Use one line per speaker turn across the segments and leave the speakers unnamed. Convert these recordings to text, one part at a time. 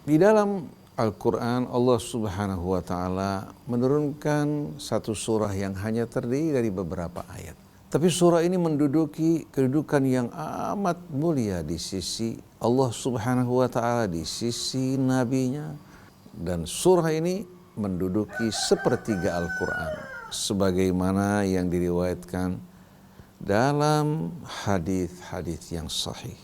Di dalam Al-Quran Allah Subhanahu wa Ta'ala menurunkan satu surah yang hanya terdiri dari beberapa ayat. Tapi surah ini menduduki kedudukan yang amat mulia di sisi Allah Subhanahu wa Ta'ala, di sisi nabinya. Dan surah ini menduduki sepertiga Al-Quran, sebagaimana yang diriwayatkan dalam hadis-hadis yang sahih.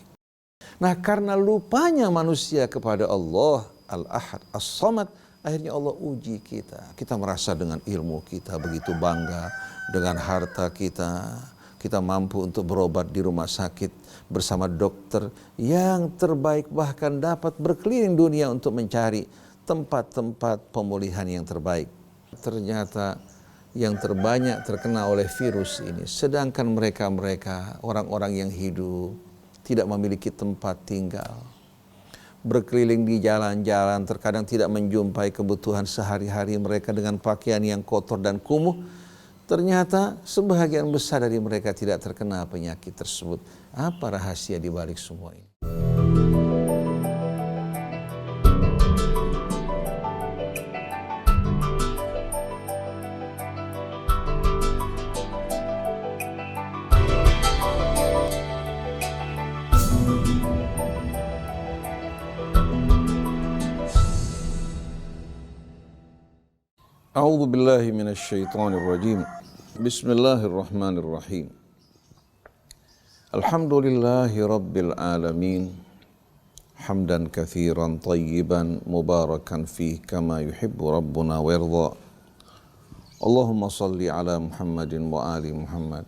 Nah, karena lupanya manusia kepada Allah Al-Ahad, As-Samad, akhirnya Allah uji kita. Kita merasa dengan ilmu kita begitu bangga, dengan harta kita. Kita mampu untuk berobat di rumah sakit bersama dokter yang terbaik, bahkan dapat berkeliling dunia untuk mencari tempat-tempat pemulihan yang terbaik. Ternyata yang terbanyak terkena oleh virus ini, sedangkan mereka orang-orang yang hidup tidak memiliki tempat tinggal, berkeliling di jalan-jalan, terkadang tidak menjumpai kebutuhan sehari-hari mereka dengan pakaian yang kotor dan kumuh. Ternyata sebagian besar dari mereka tidak terkena penyakit tersebut. Apa rahasia di balik semua ini? A'udzu billahi minasy syaithanir rajim. Bismillahirrahmanirrahim. Alhamdulillahi rabbil alamin. Hamdan katsiran tayyiban mubarakan fih kama yuhibbu rabbuna wa yarda. Allahumma salli ala Muhammadin wa ali Muhammad.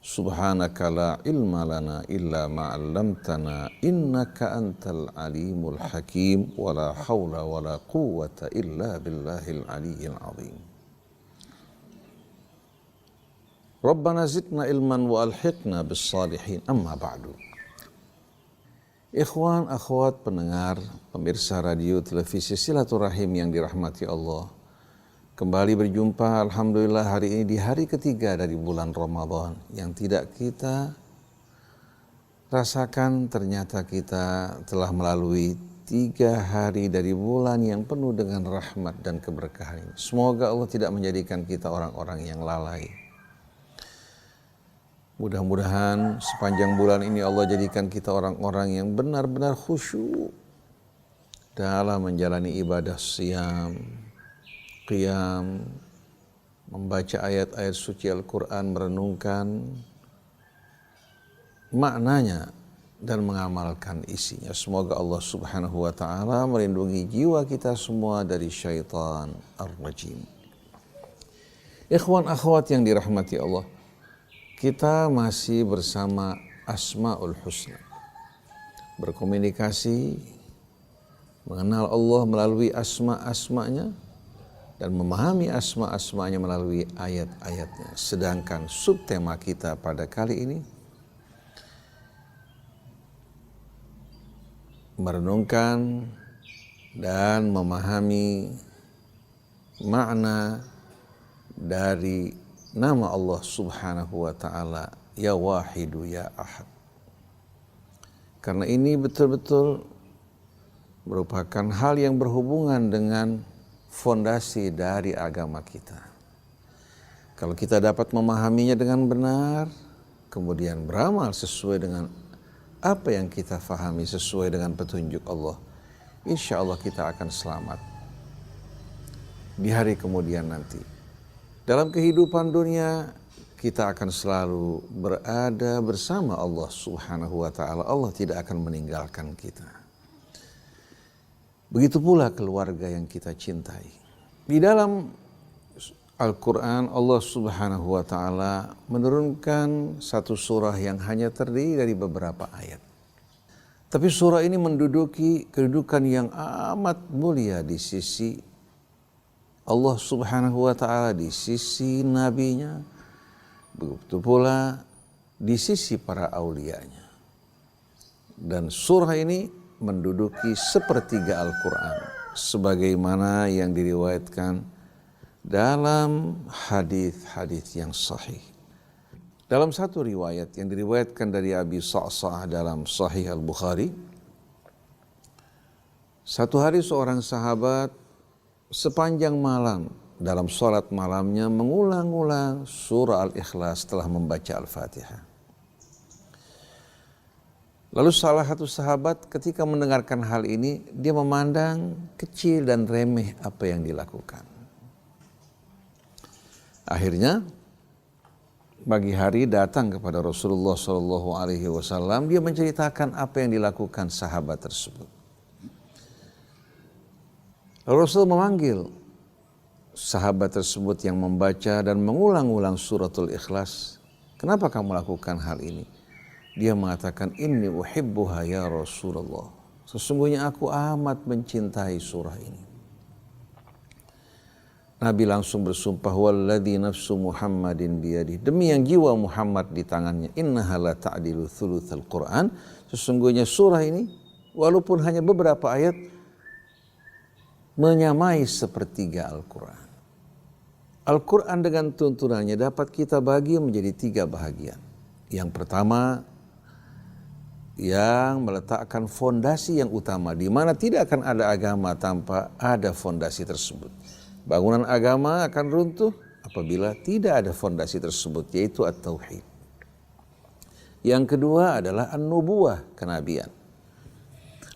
Subhanaka la ilma lana illa ma 'allamtana innaka antal alimul hakim wa la haula wa la quwwata illa billahil aliyyil azim. Rabbana zidna ilman wa alhiqna bis salihin, amma ba'du. Ikhwan, akhwat, pendengar, pemirsa radio televisi Silaturahim yang dirahmati Allah, kembali berjumpa alhamdulillah hari ini di hari ketiga dari bulan Ramadan yang tidak kita rasakan. Ternyata kita telah melalui 3 hari dari bulan yang penuh dengan rahmat dan keberkahan ini. Semoga Allah tidak menjadikan kita orang-orang yang lalai. Mudah-mudahan sepanjang bulan ini Allah jadikan kita orang-orang yang benar-benar khusyuk dalam menjalani ibadah siyam, qiyam, membaca ayat-ayat suci Al-Quran, merenungkan maknanya dan mengamalkan isinya. Semoga Allah Subhanahu wa Ta'ala melindungi jiwa kita semua dari syaitan ar-rajim. Ikhwan akhwat yang dirahmati Allah, kita masih bersama Asmaul Husna, berkomunikasi, mengenal Allah melalui asma-asmanya dan memahami asma-asmanya melalui ayat-ayatnya. Sedangkan subtema kita pada kali ini merenungkan dan memahami makna dari nama Allah Subhanahu wa Ta'ala, Ya Wahidu Ya Ahad. Karena ini betul-betul merupakan hal yang berhubungan dengan fondasi dari agama kita. Kalau kita dapat memahaminya dengan benar, kemudian beramal sesuai dengan apa yang kita fahami, sesuai dengan petunjuk Allah, insya Allah kita akan selamat di hari kemudian nanti. Dalam kehidupan dunia kita akan selalu berada bersama Allah Subhanahu wa Ta'ala. Allah tidak akan meninggalkan kita. Begitu pula keluarga yang kita cintai. Di dalam Al-Quran Allah Subhanahu wa Ta'ala menurunkan satu surah yang hanya terdiri dari beberapa ayat. Tapi surah ini menduduki kedudukan yang amat mulia di sisi Allah Subhanahu wa Ta'ala, di sisi nabinya, begitu pula di sisi para aulianya. Dan surah ini menduduki sepertiga Al-Quran, sebagaimana yang diriwayatkan dalam hadis-hadis yang sahih. Dalam satu riwayat yang diriwayatkan dari Abi Sa'sa'ah dalam Sahih Al-Bukhari, Satu hari seorang sahabat sepanjang malam dalam sholat malamnya mengulang-ulang surah Al-Ikhlas setelah membaca Al-Fatihah. Lalu salah satu sahabat ketika mendengarkan hal ini, dia memandang kecil dan remeh apa yang dilakukan. Akhirnya pagi hari datang kepada Rasulullah SAW, dia menceritakan apa yang dilakukan sahabat tersebut. Rasul memanggil sahabat tersebut yang membaca dan mengulang-ulang suratul Ikhlas. Kenapa kamu lakukan hal ini? Dia mengatakan, inni uhibbuha ya Rasulullah. Sesungguhnya aku amat mencintai surah ini. Nabi langsung bersumpah, walladzi nafsu Muhammadin biyadih, demi yang jiwa Muhammad di tangannya, innaha la ta'dilu thulutsal Qur'an. Sesungguhnya surah ini walaupun hanya beberapa ayat menyamai sepertiga Al-Quran. Al-Quran dengan tuntunannya dapat kita bagi menjadi 3 bahagian. Yang pertama, yang meletakkan fondasi yang utama, di mana tidak akan ada agama tanpa ada fondasi tersebut. Bangunan agama akan runtuh apabila tidak ada fondasi tersebut, yaitu at-tauhid. Yang kedua adalah an-nubuwah, kenabian.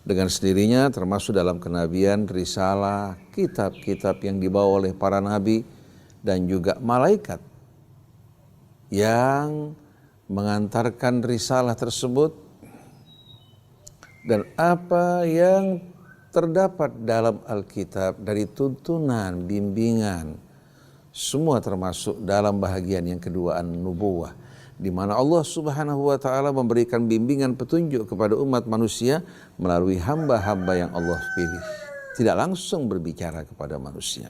Dengan sendirinya termasuk dalam kenabian, risalah, kitab-kitab yang dibawa oleh para nabi dan juga malaikat yang mengantarkan risalah tersebut, dan apa yang terdapat dalam Alkitab dari tuntunan, bimbingan, semua termasuk dalam bahagian yang kedua, an-nubuwah, di mana Allah Subhanahu wa taala memberikan bimbingan petunjuk kepada umat manusia melalui hamba-hamba yang Allah pilih, tidak langsung berbicara kepada manusia.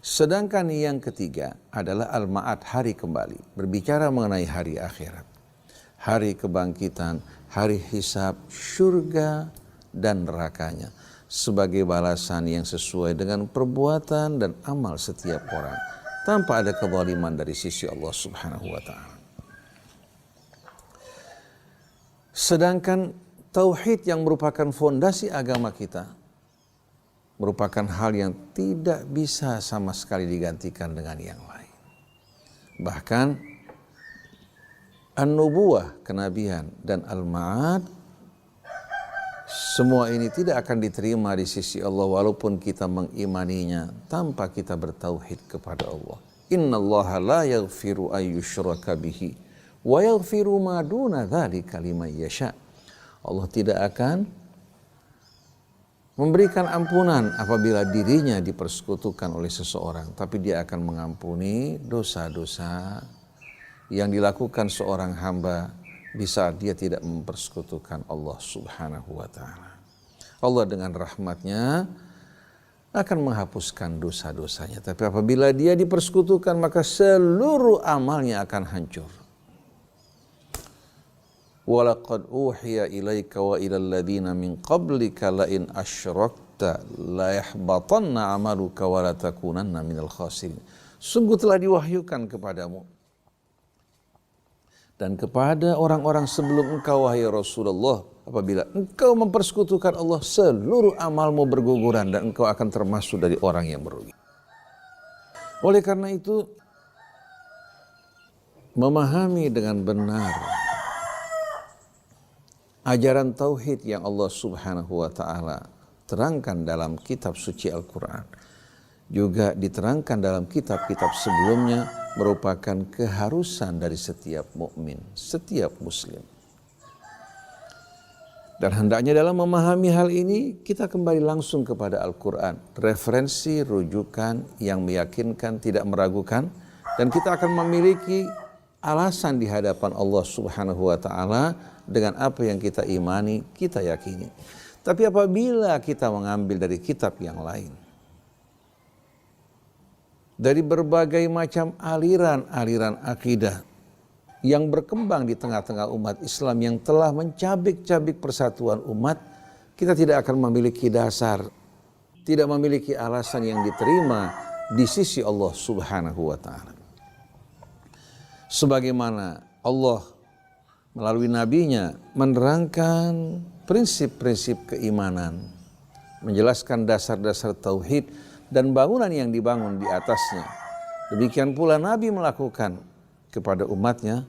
Sedangkan yang ketiga adalah al-ma'ad, hari kembali, berbicara mengenai hari akhirat, hari kebangkitan, hari hisab, surga dan nerakanya, sebagai balasan yang sesuai dengan perbuatan dan amal setiap orang, tanpa ada kezaliman dari sisi Allah Subhanahu wa taala. Sedangkan tauhid yang merupakan fondasi agama kita merupakan hal yang tidak bisa sama sekali digantikan dengan yang lain. Bahkan an-nubuwah, kenabian, dan al-ma'ad, semua ini tidak akan diterima di sisi Allah walaupun kita mengimaninya tanpa kita bertauhid kepada Allah. Innallaha la yaghfiru an yushraka bihi wa yaghfiru ma duna dzalika liman yasha. Allah tidak akan memberikan ampunan apabila dirinya dipersekutukan oleh seseorang, tapi dia akan mengampuni dosa-dosa yang dilakukan seorang hamba bisa dia tidak mempersekutukan Allah Subhanahu wa ta'ala. Allah dengan rahmatnya akan menghapuskan dosa-dosanya. Tapi apabila dia dipersekutukan, maka seluruh amalnya akan hancur. Walaqad uhiya ilaika wa ilal ladzina min qablika la in asyrakta la yahbatanna amaluka wa la takunanna minal khasirin. Sungguh telah diwahyukan kepadamu dan kepada orang-orang sebelum engkau, wahai Rasulullah, apabila engkau mempersekutukan Allah, seluruh amalmu berguguran dan engkau akan termasuk dari orang yang merugi. Oleh karena itu, memahami dengan benar ajaran tauhid yang Allah Subhanahu wa taala terangkan dalam kitab suci Al-Quran, juga diterangkan dalam kitab-kitab sebelumnya, merupakan keharusan dari setiap mukmin, setiap muslim. Dan hendaknya dalam memahami hal ini, kita kembali langsung kepada Al-Quran, referensi rujukan yang meyakinkan, tidak meragukan, dan kita akan memiliki alasan di hadapan Allah Subhanahu wa taala dengan apa yang kita imani, kita yakini. Tapi apabila kita mengambil dari kitab yang lain, dari berbagai macam aliran-aliran akidah yang berkembang di tengah-tengah umat Islam yang telah mencabik-cabik persatuan umat, kita tidak akan memiliki dasar, tidak memiliki alasan yang diterima di sisi Allah Subhanahu wa taala. Sebagaimana Allah melalui nabinya menerangkan prinsip-prinsip keimanan, menjelaskan dasar-dasar tauhid dan bangunan yang dibangun di atasnya. Demikian pula Nabi melakukan kepada umatnya,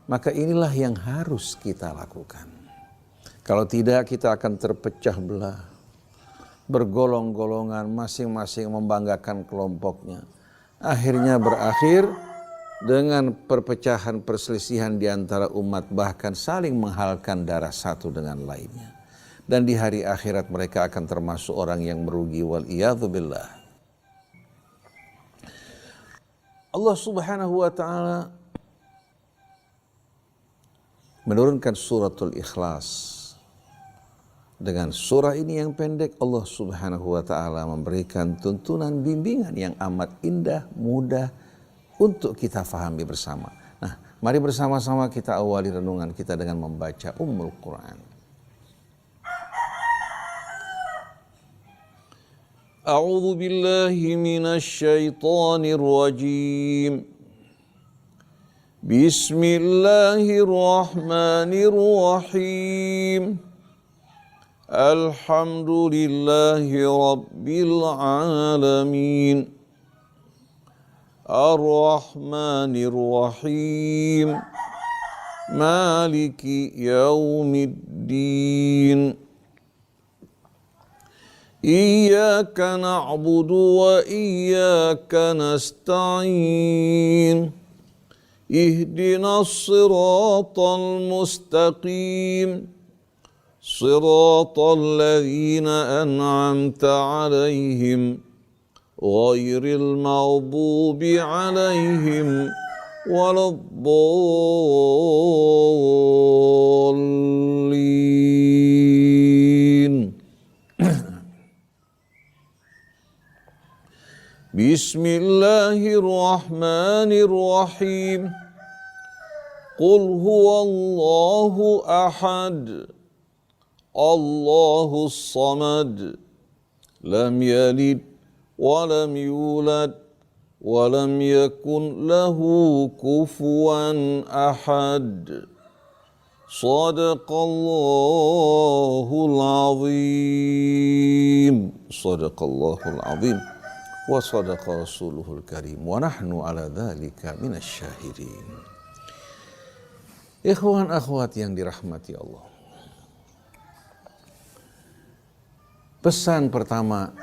maka inilah yang harus kita lakukan. Kalau tidak, kita akan terpecah belah, bergolong-golongan, masing-masing membanggakan kelompoknya. Akhirnya berakhir dengan perpecahan, perselisihan di antara umat, bahkan saling menghalalkan darah satu dengan lainnya. Dan di hari akhirat mereka akan termasuk orang yang merugi, wal iyadzu billah. Allah Subhanahu wa taala menurunkan suratul Ikhlas. Dengan surah ini yang pendek, Allah Subhanahu wa taala memberikan tuntunan bimbingan yang amat indah, mudah untuk kita fahami bersama. Nah, mari bersama-sama kita awali renungan kita dengan membaca Ummul Quran. A'udzu billahi minasy syaithanir rajim. Bismillahirrahmanirrahim. Alhamdulillahi rabbil alamin. Ar-Rahmanir Rahim. Maliki yaumiddin. Iyyaka na'budu wa iyyaka nasta'in. Ihdinas siratal mustaqim. Siratal ladzina an'amta 'alaihim ghairil maghdubi 'alaihim waladdallin. Bismillahirrahmanirrahim. Qul huwallahu ahad. Allahus samad. Lam yalid wa lam yulad wa lam yakun lahu kufuwan ahad. Sadaqallahul azim. Sadaqallahul azim. Wa sadaqa rasuluhul karim wa nahnu ala dzalika minasy syahidin. Ikhwan akhwat yang dirahmati Allah. Pesan pertama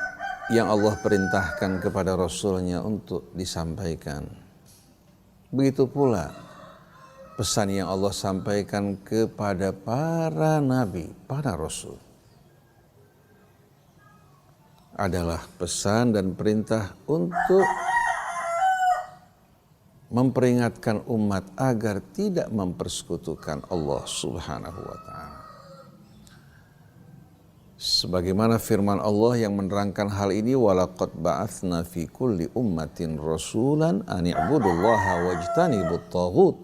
yang Allah perintahkan kepada Rasulnya untuk disampaikan. Begitu pula pesan yang Allah sampaikan kepada para nabi, para rasul. Adalah pesan dan perintah untuk memperingatkan umat agar tidak mempersekutukan Allah Subhanahu wa taala. Sebagaimana firman Allah yang menerangkan hal ini, walaqad ba'atsna fi kulli ummatin rasulan an i'budullaha wajtanibut taghut.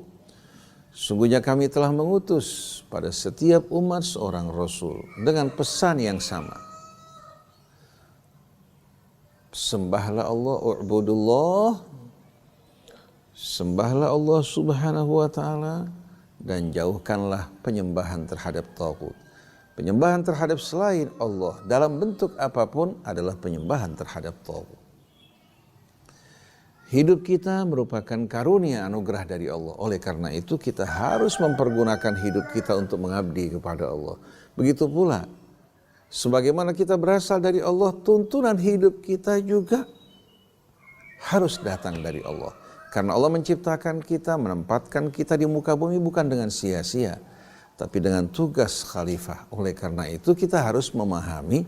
Sungguhnya kami telah mengutus pada setiap umat seorang rasul dengan pesan yang sama. Sembahlah Allah, u'budullah, sembahlah Allah Subhanahu wa taala dan jauhkanlah penyembahan terhadap taghut. Penyembahan terhadap selain Allah dalam bentuk apapun adalah penyembahan terhadap taghut. Hidup kita merupakan karunia anugerah dari Allah. Oleh karena itu kita harus mempergunakan hidup kita untuk mengabdi kepada Allah. Begitu pula sebagaimana kita berasal dari Allah, tuntunan hidup kita juga harus datang dari Allah. Karena Allah menciptakan kita, menempatkan kita di muka bumi bukan dengan sia-sia, tapi dengan tugas khalifah. Oleh karena itu kita harus memahami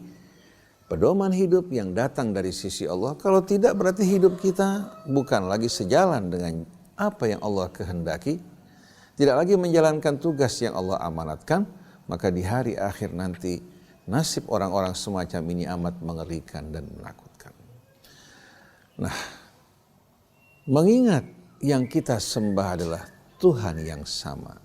pedoman hidup yang datang dari sisi Allah. Kalau tidak, berarti hidup kita bukan lagi sejalan dengan apa yang Allah kehendaki, tidak lagi menjalankan tugas yang Allah amanatkan, maka di hari akhir nanti nasib orang-orang semacam ini amat mengerikan dan menakutkan. Nah, mengingat yang kita sembah adalah Tuhan yang sama.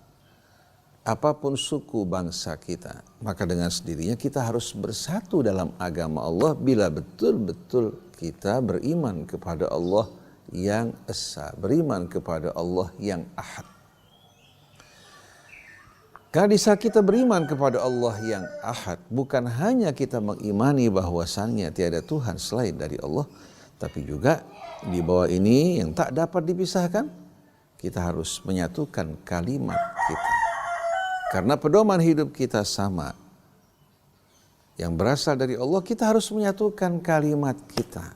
Apapun suku bangsa kita, maka dengan sendirinya kita harus bersatu dalam agama Allah bila betul-betul kita beriman kepada Allah yang Esa, beriman kepada Allah yang Ahad. Karena di saat kita beriman kepada Allah yang Ahad, bukan hanya kita mengimani bahwasannya tiada Tuhan selain dari Allah, tapi juga di bawah ini yang tak dapat dipisahkan, kita harus menyatukan kalimat kita. Karena pedoman hidup kita sama, yang berasal dari Allah, kita harus menyatukan kalimat kita.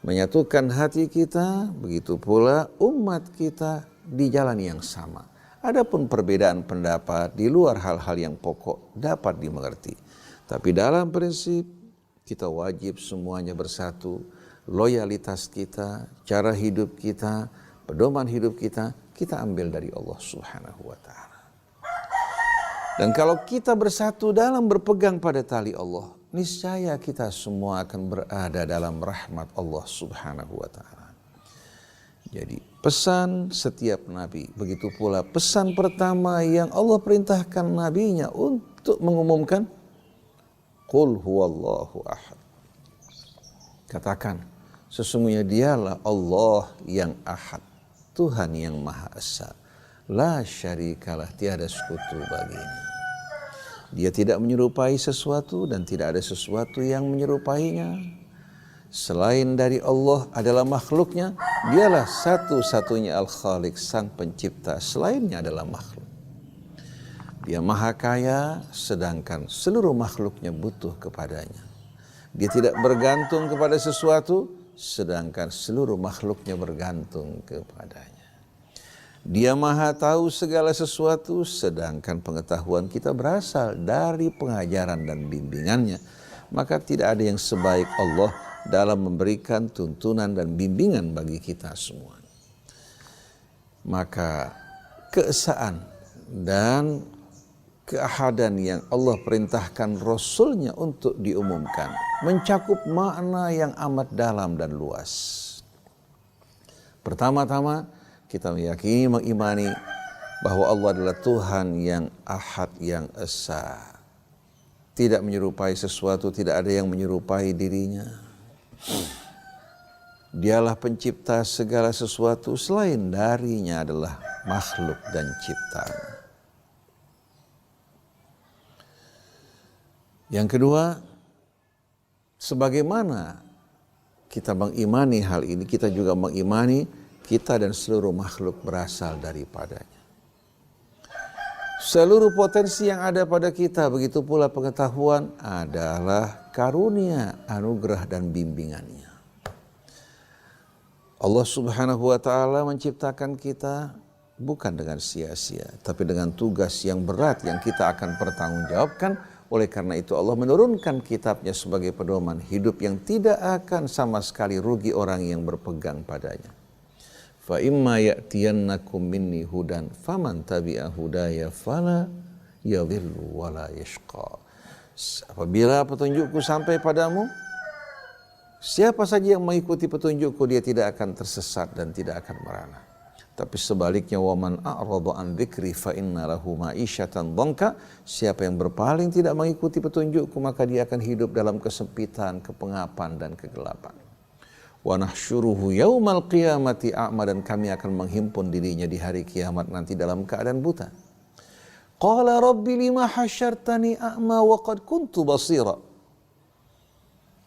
Menyatukan hati kita, begitu pula umat kita di jalan yang sama. Adapun perbedaan pendapat di luar hal-hal yang pokok dapat dimengerti. Tapi dalam prinsip kita wajib semuanya bersatu. Loyalitas kita, cara hidup kita, pedoman hidup kita, kita ambil dari Allah Subhanahu wa ta'ala. Dan kalau kita bersatu dalam berpegang pada tali Allah, niscaya kita semua akan berada dalam rahmat Allah Subhanahu wa ta'ala. Jadi pesan setiap nabi, begitu pula pesan pertama yang Allah perintahkan nabinya untuk mengumumkan, Qul huwallahu ahad. Katakan, sesungguhnya dialah Allah yang ahad, Tuhan yang Maha Esa. La syarikalah, tiada sekutu baginya. Dia tidak menyerupai sesuatu dan tidak ada sesuatu yang menyerupainya. Selain dari Allah adalah makhluknya, dialah satu-satunya Al-Khaliq, sang pencipta, selainnya adalah makhluk. Dia maha kaya, sedangkan seluruh makhluknya butuh kepadanya. Dia tidak bergantung kepada sesuatu, sedangkan seluruh makhluknya bergantung kepadanya. Dia maha tahu segala sesuatu, sedangkan pengetahuan kita berasal dari pengajaran dan bimbingannya. Maka tidak ada yang sebaik Allah dalam memberikan tuntunan dan bimbingan bagi kita semua. Maka keesaan dan keahadan yang Allah perintahkan Rasulnya untuk diumumkan mencakup makna yang amat dalam dan luas. Pertama-tama kita meyakini, mengimani bahwa Allah adalah Tuhan yang Ahad, yang Esa. Tidak menyerupai sesuatu, tidak ada yang menyerupai dirinya. Dialah pencipta segala sesuatu, selain darinya adalah makhluk dan ciptaan. Yang kedua, sebagaimana kita mengimani hal ini, kita juga mengimani kita dan seluruh makhluk berasal daripadanya. Seluruh potensi yang ada pada kita, begitu pula pengetahuan, adalah karunia, anugerah dan bimbingannya. Allah Subhanahu wa ta'ala menciptakan kita bukan dengan sia-sia, tapi dengan tugas yang berat yang kita akan pertanggungjawabkan. Oleh karena itu Allah menurunkan kitabnya sebagai pedoman hidup yang tidak akan sama sekali rugi orang yang berpegang padanya. Fa imma ya'tiyannakum minni hudan faman tabi'a hudaya fala yadhillu wala yashqa. Apabila petunjukku sampai padamu, siapa saja yang mengikuti petunjukku, dia tidak akan tersesat dan tidak akan merana. Tapi sebaliknya, waman a'rada an dzikri fa inna lahu ma'isyatan dhanka, siapa yang berpaling tidak mengikuti petunjukku, maka dia akan hidup dalam kesempitan, kepengapan dan kegelapan. Wa nahsyuruhu yaumal qiyamati a'ma, dan kami akan menghimpun dirinya di hari kiamat nanti dalam keadaan buta. Qala rabbi lima hasyartani a'ma wa qad kuntu basira.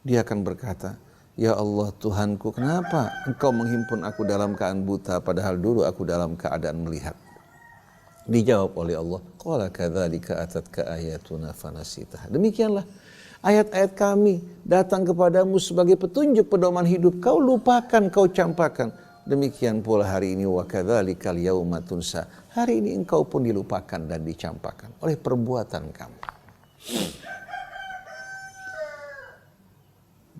Dia akan berkata, ya Allah Tuhanku, kenapa engkau menghimpun aku dalam keadaan buta padahal dulu aku dalam keadaan melihat? Dijawab oleh Allah, qala kadzalika atatka ayatuna fanasitaha. Demikianlah ayat-ayat kami datang kepadamu sebagai petunjuk pedoman hidup, kau lupakan, kau campakkan. Demikian pula hari ini, wa kadzalikal yauma tunsa. Hari ini engkau pun dilupakan dan dicampakkan oleh perbuatan kamu.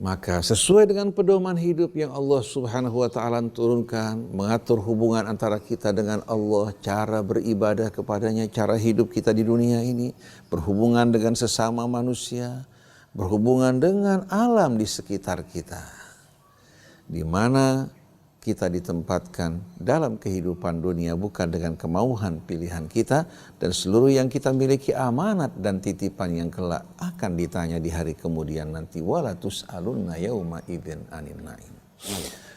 Maka sesuai dengan pedoman hidup yang Allah Subhanahu wa ta'ala turunkan, mengatur hubungan antara kita dengan Allah, cara beribadah kepadanya, cara hidup kita di dunia ini, berhubungan dengan sesama manusia, berhubungan dengan alam di sekitar kita, di mana kita ditempatkan dalam kehidupan dunia bukan dengan kemauan pilihan kita, dan seluruh yang kita miliki amanat dan titipan yang kelak akan ditanya di hari kemudian nanti. Wala tus'alunna yauma idzin 'anil na'im.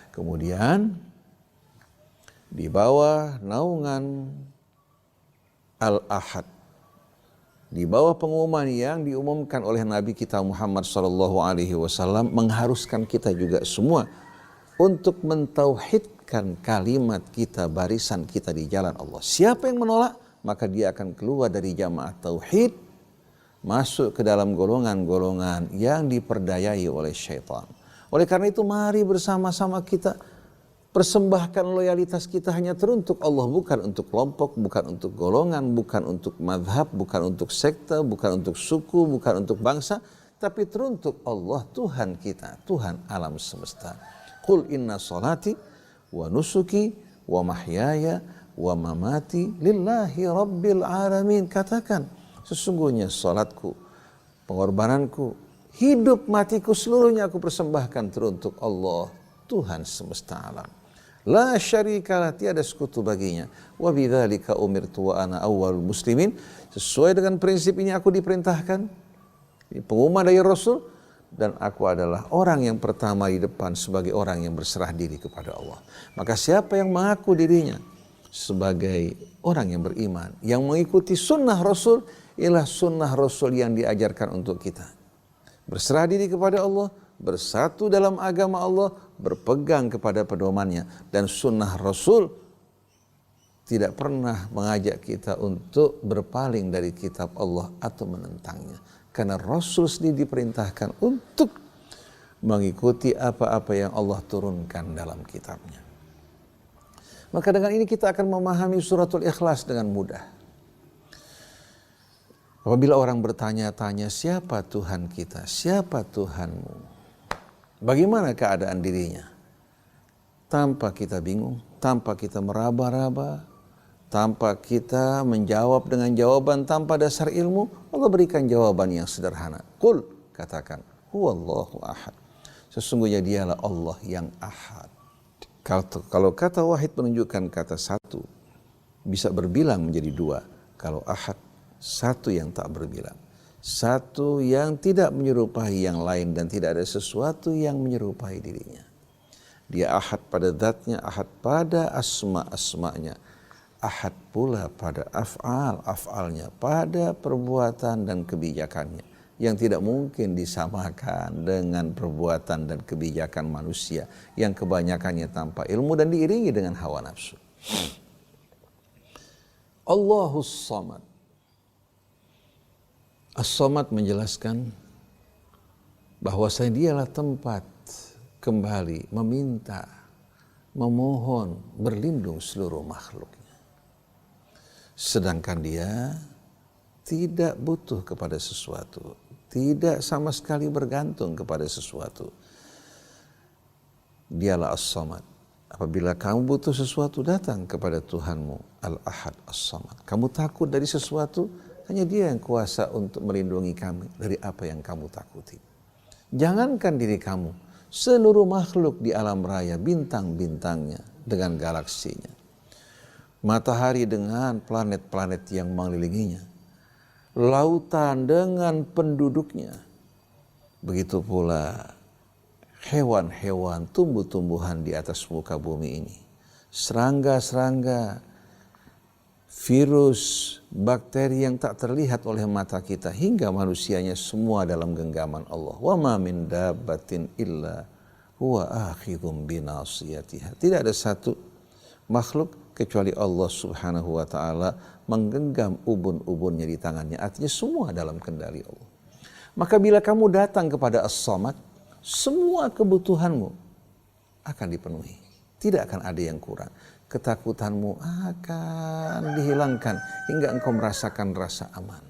Kemudian di bawah naungan Al-Ahad, di bawah pengumuman yang diumumkan oleh Nabi kita Muhammad SAW, mengharuskan kita juga semua untuk mentauhidkan kalimat kita, barisan kita di jalan Allah. Siapa yang menolak, maka dia akan keluar dari jamaah tauhid, masuk ke dalam golongan-golongan yang diperdayai oleh syaitan. Oleh karena itu, mari bersama-sama kita persembahkan loyalitas kita hanya teruntuk Allah, bukan untuk kelompok, bukan untuk golongan, bukan untuk madhab, bukan untuk sekte, bukan untuk suku, bukan untuk bangsa, tapi teruntuk Allah, Tuhan kita, Tuhan alam semesta. Qul inna salati wa nusuki wa mahyaya wa mamati lillahi rabbil alamin. Katakan, sesungguhnya salatku, pengorbananku, hidup matiku seluruhnya aku persembahkan teruntuk Allah, Tuhan semesta alam. La syarikalah, tiada sekutu baginya. Wa bidzalika umirtu wa ana awwalul muslimin. Sesuai dengan prinsip ini aku diperintahkan, pengumuman dari Rasul, dan aku adalah orang yang pertama di depan sebagai orang yang berserah diri kepada Allah. Maka siapa yang mengaku dirinya sebagai orang yang beriman, yang mengikuti sunnah Rasul, ialah sunnah Rasul yang diajarkan untuk kita. Berserah diri kepada Allah, bersatu dalam agama Allah, berpegang kepada pedomannya. Dan sunnah Rasul tidak pernah mengajak kita untuk berpaling dari kitab Allah atau menentangnya. Karena Rasul sendiri diperintahkan untuk mengikuti apa-apa yang Allah turunkan dalam kitabnya. Maka dengan ini kita akan memahami suratul Ikhlas dengan mudah. Apabila orang bertanya-tanya, siapa Tuhan kita? Siapa Tuhanmu? Bagaimana keadaan dirinya? Tanpa kita bingung, tanpa kita meraba-raba, tanpa kita menjawab dengan jawaban tanpa dasar ilmu, Allah berikan jawaban yang sederhana. Qul, katakan, huwallahu ahad. Sesungguhnya dialah Allah yang ahad. Kalau kata wahid menunjukkan kata satu, bisa berbilang menjadi dua. Kalau ahad, satu yang tak berbilang. Satu yang tidak menyerupai yang lain dan tidak ada sesuatu yang menyerupai dirinya. Dia ahad pada zatnya, ahad pada asma-asmanya, ahad pula pada af'alnya, pada perbuatan dan kebijakannya, yang tidak mungkin disamakan dengan perbuatan dan kebijakan manusia yang kebanyakannya tanpa ilmu dan diiringi dengan hawa nafsu. Allahus Samad. As-Samad menjelaskan bahwasanya dialah tempat kembali meminta, memohon, berlindung seluruh makhluknya. Sedangkan dia tidak butuh kepada sesuatu, tidak sama sekali bergantung kepada sesuatu. Dialah As-Samad. Apabila kamu butuh sesuatu, datang kepada Tuhanmu, Al-Ahad As-Samad. Kamu takut dari sesuatu, hanya Dia yang kuasa untuk melindungi kamu dari apa yang kamu takuti. Jangankan diri kamu, seluruh makhluk di alam raya, bintang-bintangnya dengan galaksinya, matahari dengan planet-planet yang mengelilinginya, lautan dengan penduduknya, begitu pula hewan-hewan, tumbuh-tumbuhan di atas muka bumi ini, serangga-serangga, virus, bakteri yang tak terlihat oleh mata kita, hingga manusianya semua dalam genggaman Allah. Wa ma min dabbatin illa huwa akhidhum binasiyatiha. Tidak ada satu makhluk kecuali Allah Subhanahu wa taala menggenggam ubun-ubunnya di tangannya. Artinya semua dalam kendali Allah. Maka bila kamu datang kepada As-Samad, semua kebutuhanmu akan dipenuhi. Tidak akan ada yang kurang. Ketakutanmu akan dihilangkan hingga engkau merasakan rasa aman.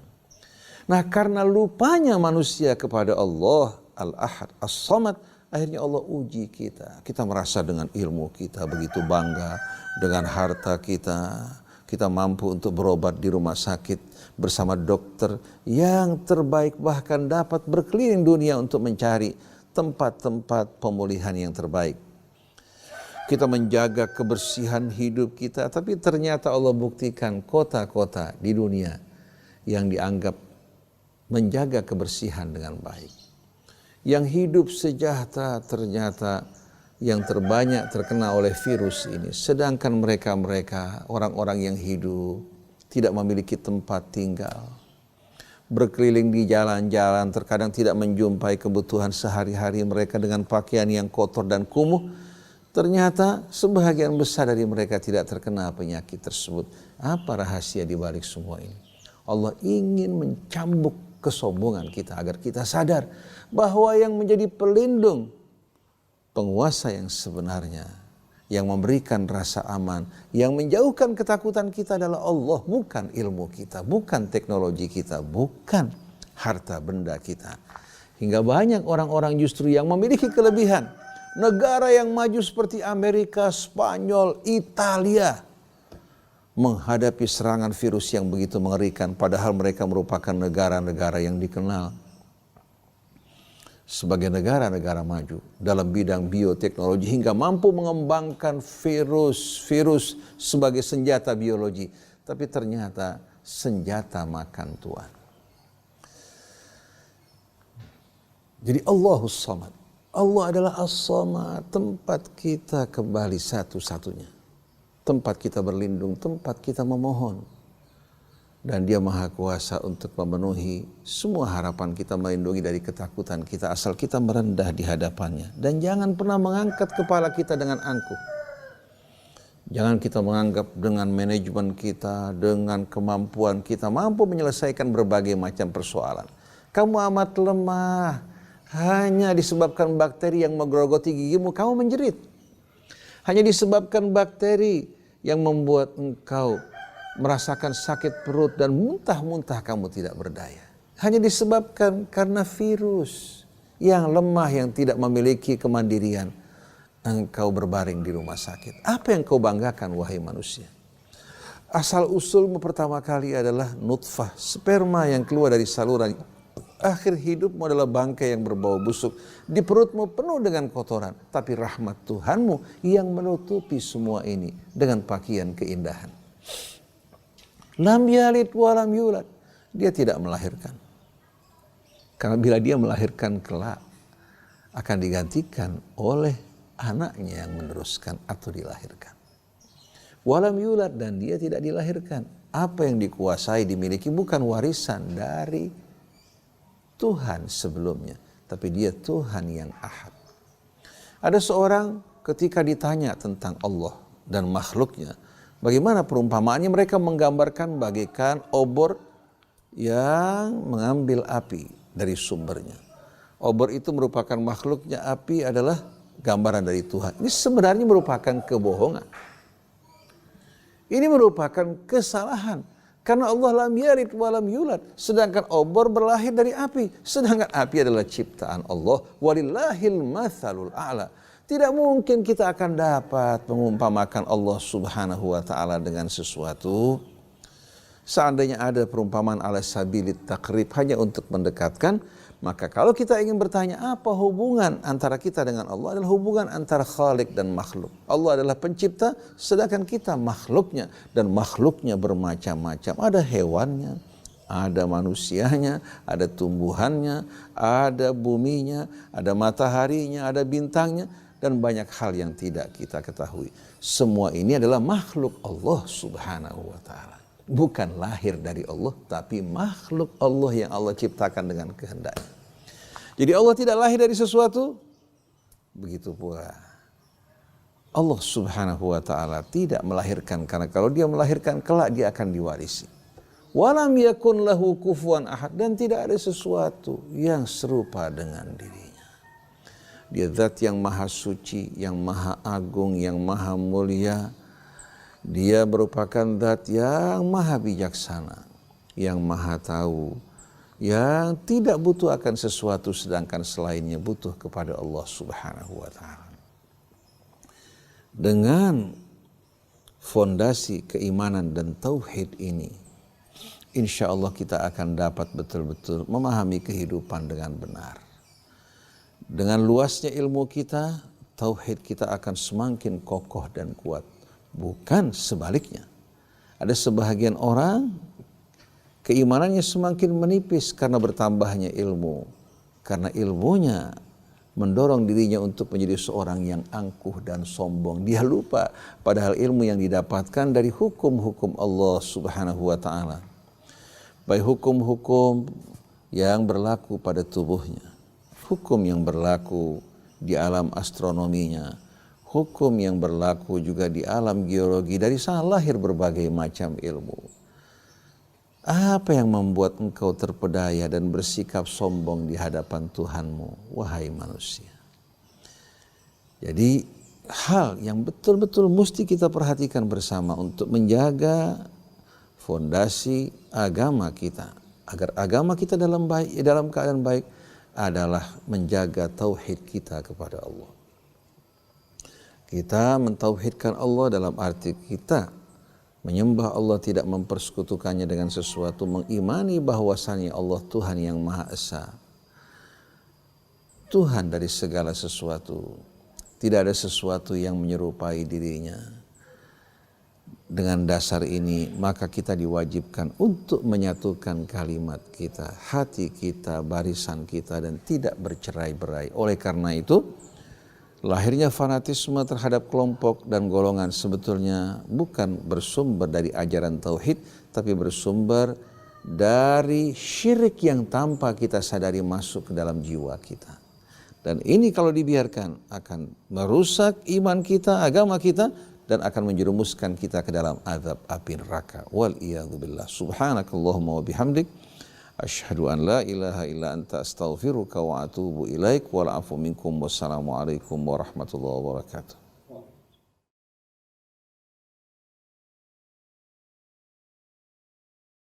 Nah, karena lupanya manusia kepada Allah Al-Ahad As-Samad, akhirnya Allah uji kita. Kita merasa dengan ilmu kita begitu bangga, dengan harta kita, kita mampu untuk berobat di rumah sakit bersama dokter yang terbaik, bahkan dapat berkeliling dunia untuk mencari tempat-tempat pemulihan yang terbaik. Kita menjaga kebersihan hidup kita, tapi ternyata Allah buktikan kota-kota di dunia yang dianggap menjaga kebersihan dengan baik, yang hidup sejahtera, ternyata yang terbanyak terkena oleh virus ini. Sedangkan mereka-mereka, orang-orang yang hidup tidak memiliki tempat tinggal, berkeliling di jalan-jalan, terkadang tidak menjumpai kebutuhan sehari-hari mereka dengan pakaian yang kotor dan kumuh. Ternyata sebahagian besar dari mereka tidak terkena penyakit tersebut. Apa rahasia di balik semua ini? Allah ingin mencambuk kesombongan kita agar kita sadar bahwa yang menjadi pelindung, penguasa yang sebenarnya, yang memberikan rasa aman, yang menjauhkan ketakutan kita adalah Allah, bukan ilmu kita, bukan teknologi kita, bukan harta benda kita. Hingga banyak orang-orang justru yang memiliki kelebihan. Negara yang maju seperti Amerika, Spanyol, Italia menghadapi serangan virus yang begitu mengerikan, padahal mereka merupakan negara-negara yang dikenal sebagai negara-negara maju dalam bidang bioteknologi hingga mampu mengembangkan virus sebagai senjata biologi. Tapi ternyata senjata makan tuan. Jadi Allahus Samad. Allah adalah As-Samad, tempat kita kembali satu-satunya. Tempat kita berlindung, tempat kita memohon. Dan Dia Maha Kuasa untuk memenuhi semua harapan kita, melindungi dari ketakutan kita asal kita merendah di hadapannya. Dan jangan pernah mengangkat kepala kita dengan angkuh. Jangan kita menganggap dengan manajemen kita, dengan kemampuan kita mampu menyelesaikan berbagai macam persoalan. Kamu amat lemah. Hanya disebabkan bakteri yang menggerogoti gigimu, kamu menjerit. Hanya disebabkan bakteri yang membuat engkau merasakan sakit perut dan muntah-muntah, kamu tidak berdaya. Hanya disebabkan karena virus yang lemah, yang tidak memiliki kemandirian, engkau berbaring di rumah sakit. Apa yang kau banggakan wahai manusia? Asal usulmu pertama kali adalah nutfah, sperma yang keluar dari saluran. Akhir hidupmu adalah bangkai yang berbau busuk. Di perutmu penuh dengan kotoran. Tapi rahmat Tuhanmu yang menutupi semua ini dengan pakaian keindahan. Lam yalid wa lam yulad. Dia tidak melahirkan. Karena bila dia melahirkan kelak, akan digantikan oleh anaknya yang meneruskan atau dilahirkan. Walam yulad, dan dia tidak dilahirkan. Apa yang dikuasai, dimiliki bukan warisan dari Tuhan sebelumnya, tapi Dia Tuhan yang Ahad. Ada seorang ketika ditanya tentang Allah dan makhluknya, bagaimana perumpamaannya, mereka menggambarkan bagaikan obor yang mengambil api dari sumbernya. Obor itu merupakan makhluknya, api adalah gambaran dari Tuhan. Ini sebenarnya merupakan kebohongan. Ini merupakan kesalahan. Karena Allah lam yalid wa lam yulad. Sedangkan obor berlahir dari api. Sedangkan api adalah ciptaan Allah. Walillahil mathalul a'la. Tidak mungkin kita akan dapat mengumpamakan Allah subhanahu wa ta'ala dengan sesuatu. Seandainya ada perumpamaan ala sabilit takrib, hanya untuk mendekatkan. Maka kalau kita ingin bertanya apa hubungan antara kita dengan Allah, adalah hubungan antara Khalik dan makhluk. Allah adalah pencipta, sedangkan kita makhluknya. Dan makhluknya bermacam-macam. Ada hewannya, ada manusianya, ada tumbuhannya, ada buminya, ada mataharinya, ada bintangnya, dan banyak hal yang tidak kita ketahui. Semua ini adalah makhluk Allah subhanahu wa ta'ala. Bukan lahir dari Allah, tapi makhluk Allah yang Allah ciptakan dengan kehendaknya. Jadi Allah tidak lahir dari sesuatu, begitu pula Allah subhanahu wa ta'ala tidak melahirkan, karena kalau dia melahirkan kelak dia akan diwarisi. Walam yakun lahu kufuwan ahad, dan tidak ada sesuatu yang serupa dengan dirinya. Dia zat yang maha suci, yang maha agung, yang maha mulia. Dia merupakan zat yang maha bijaksana, yang maha tahu, yang tidak butuh akan sesuatu sedangkan selainnya butuh kepada Allah subhanahu wa ta'ala. Dengan fondasi keimanan dan tauhid ini, insya Allah kita akan dapat betul-betul memahami kehidupan dengan benar. Dengan luasnya ilmu kita, tauhid kita akan semakin kokoh dan kuat. Bukan sebaliknya. Ada sebahagian orang keimanannya semakin menipis karena bertambahnya ilmu. Karena ilmunya mendorong dirinya untuk menjadi seorang yang angkuh dan sombong. Dia lupa padahal ilmu yang didapatkan dari hukum-hukum Allah subhanahu wa ta'ala. baik hukum-hukum yang berlaku pada tubuhnya, hukum yang berlaku di alam astronominya, hukum yang berlaku juga di alam geologi. Dari sana lahir berbagai macam ilmu. Apa yang membuat engkau terpedaya dan bersikap sombong di hadapan Tuhanmu, wahai manusia? Jadi hal yang betul-betul mesti kita perhatikan bersama untuk menjaga fondasi agama kita, agar agama kita dalam keadaan baik, adalah menjaga tauhid kita kepada Allah. Kita mentauhidkan Allah dalam arti kita menyembah Allah, tidak mempersekutukannya dengan sesuatu, mengimani bahwasannya Allah Tuhan yang Maha Esa, Tuhan dari segala sesuatu, tidak ada sesuatu yang menyerupai dirinya. Dengan dasar ini maka kita diwajibkan untuk menyatukan kalimat kita, hati kita, barisan kita, dan tidak bercerai-berai. Oleh karena itu, lahirnya fanatisme terhadap kelompok dan golongan sebetulnya bukan bersumber dari ajaran tauhid, tapi bersumber dari syirik yang tanpa kita sadari masuk ke dalam jiwa kita. Dan ini kalau dibiarkan akan merusak iman kita, agama kita, dan akan menjerumuskan kita ke dalam azab api neraka. Wal iyadzu billah. Subhanakallahumma wa bihamdik, asyhadu an la ilaha illa anta astaghfiruka wa atubu ilaik. Wal afu minkum. Wassalamualaikum warahmatullahi wabarakatuh.